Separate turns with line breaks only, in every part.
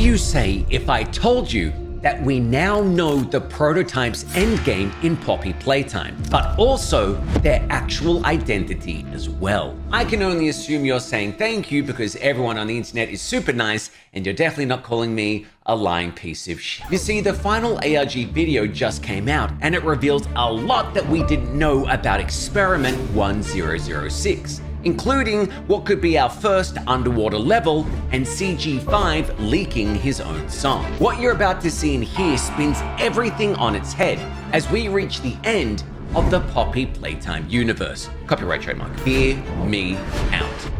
would you say if I told you that we now know the prototype's endgame in Poppy Playtime, but also their actual identity as well? I can only assume you're saying thank you because everyone on the internet is super nice and you're definitely not calling me a lying piece of shit. You see, the final ARG video just came out and it reveals a lot that we didn't know about Experiment 1006. Including what could be our first underwater level and CG5 leaking his own song. What you're about to see and hear spins everything on its head as we reach the end of the Poppy Playtime universe. Copyright trademark. Hear me out.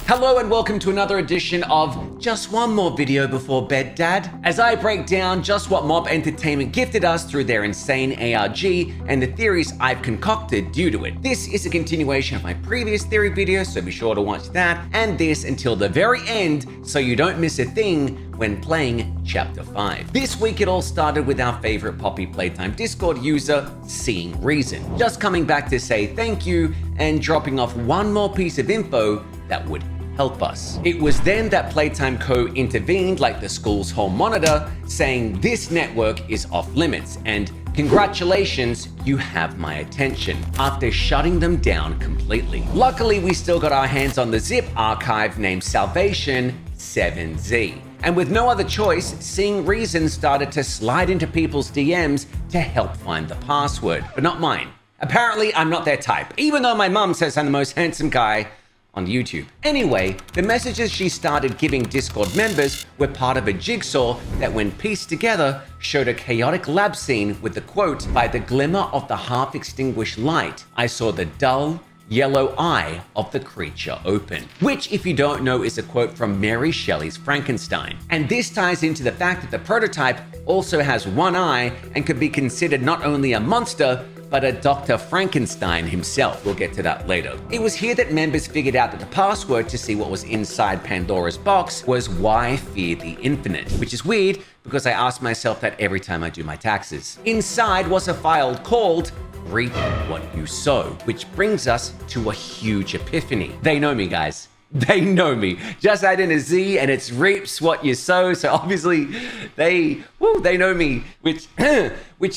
Hello and welcome to another edition of Just One More Video Before Bed, Dad, as I break down just what Mob Entertainment gifted us through their insane ARG and the theories I've concocted due to it. This is a continuation of my previous theory video, so be sure to watch that and this until the very end so you don't miss a thing when playing Chapter 5. This week it all started with our favorite Poppy Playtime Discord user, Seeing Reason, just coming back to say thank you and dropping off one more piece of info that would help us. It was then that Playtime Co. intervened like the school's hall monitor, saying this network is off limits and congratulations, you have my attention, after shutting them down completely. Luckily, we still got our hands on the zip archive named Salvation 7Z. And with no other choice, Seeing Reason started to slide into people's DMs to help find the password, but not mine. Apparently, I'm not their type, even though my mum says I'm the most handsome guy on YouTube. Anyway, the messages she started giving Discord members were part of a jigsaw that, when pieced together, showed a chaotic lab scene with the quote, "By the glimmer of the half-extinguished light, I saw the dull, yellow eye of the creature open," which, if you don't know, is a quote from Mary Shelley's Frankenstein. And this ties into the fact that the prototype also has one eye and could be considered not only a monster, but a Dr. Frankenstein himself. We'll get to that later. It was here that members figured out that the password to see what was inside Pandora's box was "Why Fear the Infinite," which is weird because I ask myself that every time I do my taxes. Inside was a file called Reap What You Sow, which brings us to a huge epiphany. They know me, guys. They know me. Just add in a Z and it's Reapz What You Sow. So obviously they know me, which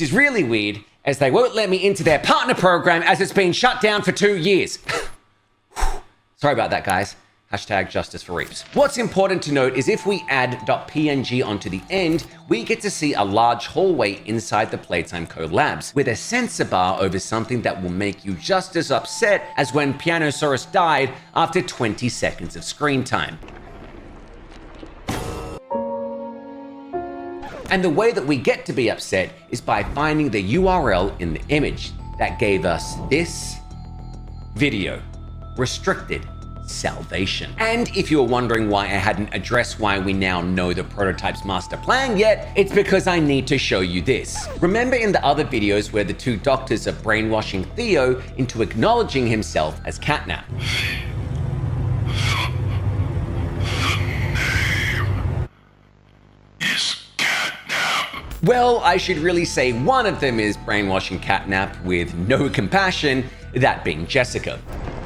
is really weird, as they won't let me into their partner program as it's been shut down for 2 years. Sorry about that, guys. Hashtag justice for Reapz. What's important to note is if we add .png onto the end, we get to see a large hallway inside the Playtime Co. labs with a censor bar over something that will make you just as upset as when Pianosaurus died after 20 seconds of screen time. And the way that we get to be upset is by finding the URL in the image that gave us this video, restricted salvation. And if you were wondering why I hadn't addressed why we now know the prototype's master plan yet, it's because I need to show you this. Remember in the other videos where the two doctors are brainwashing Theo into acknowledging himself as Catnap? Well, I should really say one of them is brainwashing Catnap with no compassion, that being Jessica.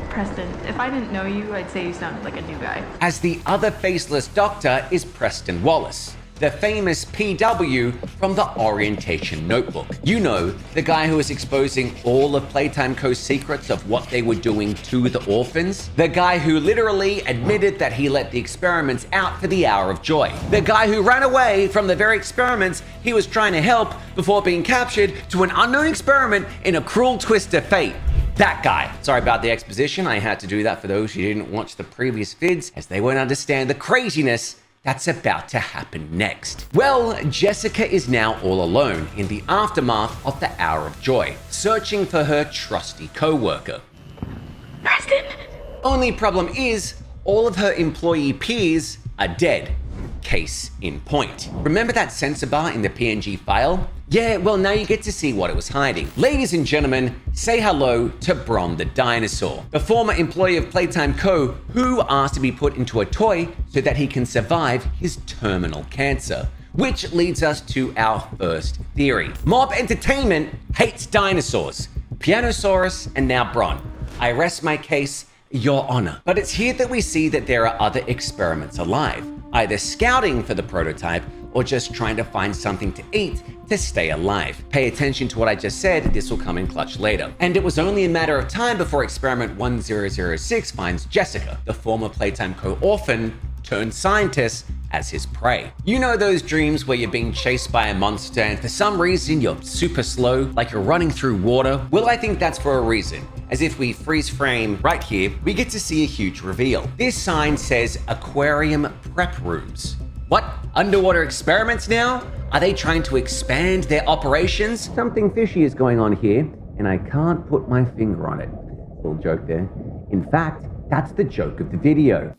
Preston, if I didn't know you, I'd say you sounded like a new guy.
As the other faceless doctor is Preston Wallace, the famous PW from the Orientation Notebook. You know, the guy who was exposing all of Playtime Co.'s secrets of what they were doing to the orphans. The guy who literally admitted that he let the experiments out for the hour of joy. The guy who ran away from the very experiments he was trying to help before being captured to an unknown experiment in a cruel twist of fate. That guy. Sorry about the exposition. I had to do that for those who didn't watch the previous vids, as they won't understand the craziness that's about to happen next. Well, Jessica is now all alone in the aftermath of the hour of joy, searching for her trusty co-worker.
Preston!
Only problem is, all of her employee peers are dead. Case in point. Remember that censor bar in the PNG file? Yeah, well, now you get to see what it was hiding. Ladies and gentlemen, say hello to Bron the dinosaur, the former employee of Playtime Co., who asked to be put into a toy so that he can survive his terminal cancer. Which leads us to our first theory. Mob Entertainment hates dinosaurs. Pianosaurus and now Bron. I rest my case Your Honor. But it's here that we see that there are other experiments alive, either scouting for the prototype or just trying to find something to eat to stay alive. Pay attention to what I just said, this will come in clutch later. And it was only a matter of time before experiment 1006 finds Jessica, the former Playtime co-orphan turned scientist, as his prey. You know those dreams where you're being chased by a monster and for some reason you're super slow, like you're running through water? Well, I think that's for a reason. As if we freeze frame right here, we get to see a huge reveal. This sign says aquarium prep rooms. What? Underwater experiments now? Are they trying to expand their operations? Something fishy is going on here, and I can't put my finger on it. Little joke there. In fact, that's the joke of the video.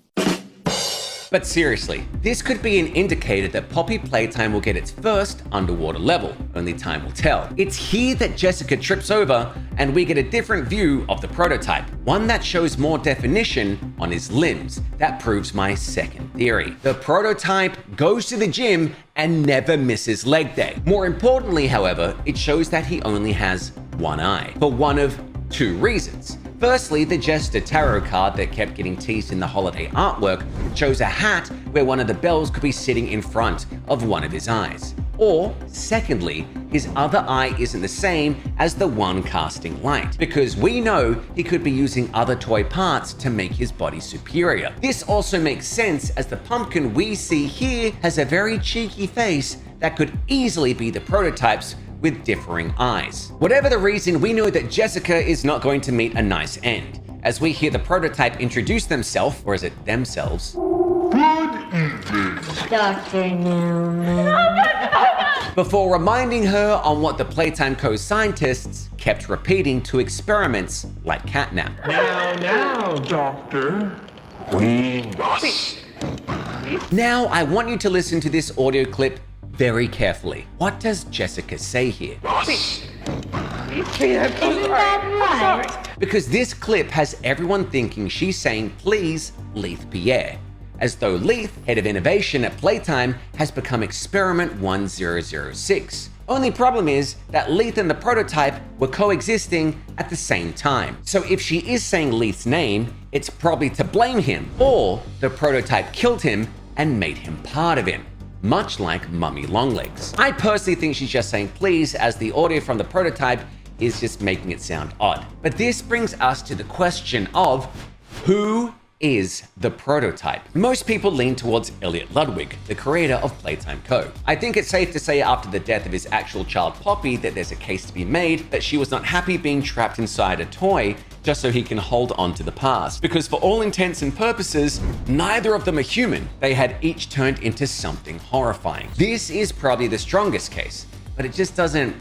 But seriously, this could be an indicator that Poppy Playtime will get its first underwater level. Only time will tell. It's here that Jessica trips over and we get a different view of the prototype, one that shows more definition on his limbs. That proves my second theory. The prototype goes to the gym and never misses leg day. More importantly, however, it shows that he only has one eye, for one of two reasons. Firstly, the Jester tarot card that kept getting teased in the holiday artwork shows a hat where one of the bells could be sitting in front of one of his eyes. Or, secondly, his other eye isn't the same as the one casting light, because we know he could be using other toy parts to make his body superior. This also makes sense as the pumpkin we see here has a very cheeky face that could easily be the prototype's with differing eyes. Whatever the reason, we know that Jessica is not going to meet a nice end, as we hear the prototype introduce themselves, or is it themselves?
Good evening, Dr. Newman.
Before reminding her on what the Playtime co-scientists kept repeating to experiments like catnap.
Now, Doctor, we must.
Now, I want you to listen to this audio clip very carefully. What does Jessica say here? Because this clip has everyone thinking she's saying please Leith Pierre, as though Leith, head of innovation at Playtime, has become experiment 1006. Only problem is that Leith and the prototype were coexisting at the same time. So if she is saying Leith's name, it's probably to blame him, or the prototype killed him and made him part of him, much like Mummy Longlegs. I personally think she's just saying please, as the audio from the prototype is just making it sound odd. But this brings us to the question of who is the prototype? Most people lean towards Elliot Ludwig, the creator of Playtime Co. I think it's safe to say after the death of his actual child Poppy that there's a case to be made that she was not happy being trapped inside a toy just so he can hold on to the past. Because for all intents and purposes, neither of them are human. They had each turned into something horrifying. This is probably the strongest case, but it just doesn't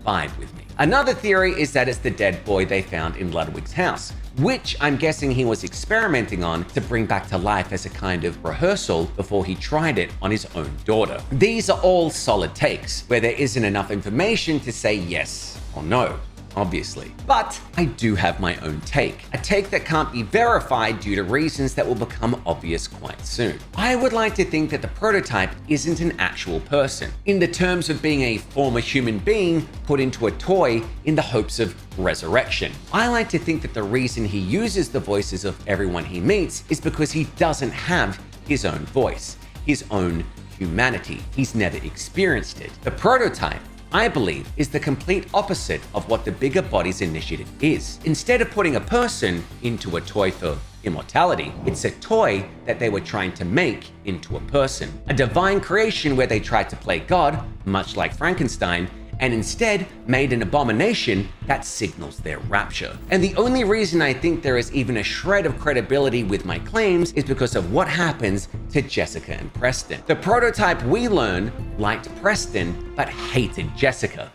vibe with me. Another theory is that it's the dead boy they found in Ludwig's house, which I'm guessing he was experimenting on to bring back to life as a kind of rehearsal before he tried it on his own daughter. These are all solid takes, where there isn't enough information to say yes or no, obviously. But I do have my own take, a take that can't be verified due to reasons that will become obvious quite soon. I would like to think that the prototype isn't an actual person, in the terms of being a former human being put into a toy in the hopes of resurrection. I like to think that the reason he uses the voices of everyone he meets is because he doesn't have his own voice, his own humanity. He's never experienced it. The prototype, I believe, is the complete opposite of what the Bigger Bodies Initiative is. Instead of putting a person into a toy for immortality, it's a toy that they were trying to make into a person. A divine creation where they tried to play God, much like Frankenstein, and instead made an abomination that signals their rapture. And the only reason I think there is even a shred of credibility with my claims is because of what happens to Jessica and Preston. The prototype, we learn, liked Preston but hated Jessica.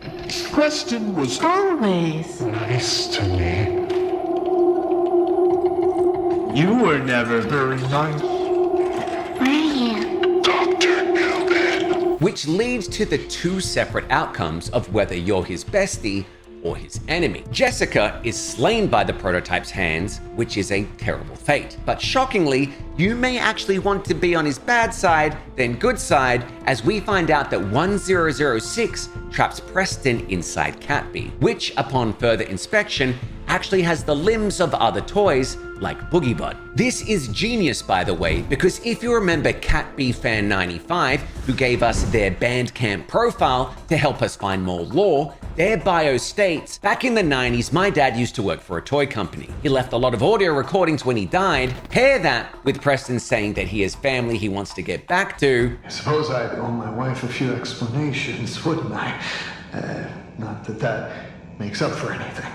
Preston was always nice to me. You were never very nice. Were you? Dr. Newman.
Which leads to the two separate outcomes of whether you're his bestie or his enemy. Jessica is slain by the prototype's hands, which is a terrible fate. But shockingly, you may actually want to be on his bad side than good side, as we find out that 1006 traps Preston inside Catby, which upon further inspection actually has the limbs of other toys like Boogiebud. This is genius, by the way, because if you remember CatBFan95, who gave us their Bandcamp profile to help us find more lore, their bio states, back in the 90s, my dad used to work for a toy company. He left a lot of audio recordings when he died. Pair that with Preston saying that he has family he wants to get back to.
I suppose I'd owe my wife a few explanations, wouldn't I? Not that that makes up for anything.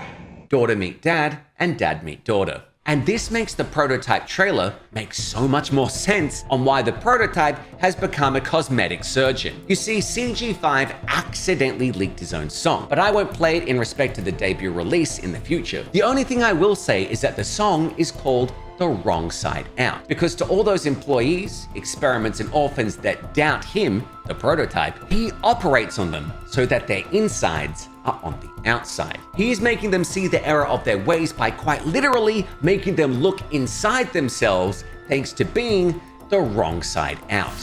Daughter meet dad, and dad meet daughter. And this makes the prototype trailer make so much more sense on why the prototype has become a cosmetic surgeon. You see, CG5 accidentally leaked his own song, but I won't play it in respect to the debut release in the future. The only thing I will say is that the song is called The Wrong Side Out, because to all those employees, experiments, and orphans that doubt him, the prototype, he operates on them so that their insides are on the outside. He is making them see the error of their ways by quite literally making them look inside themselves thanks to being the wrong side out.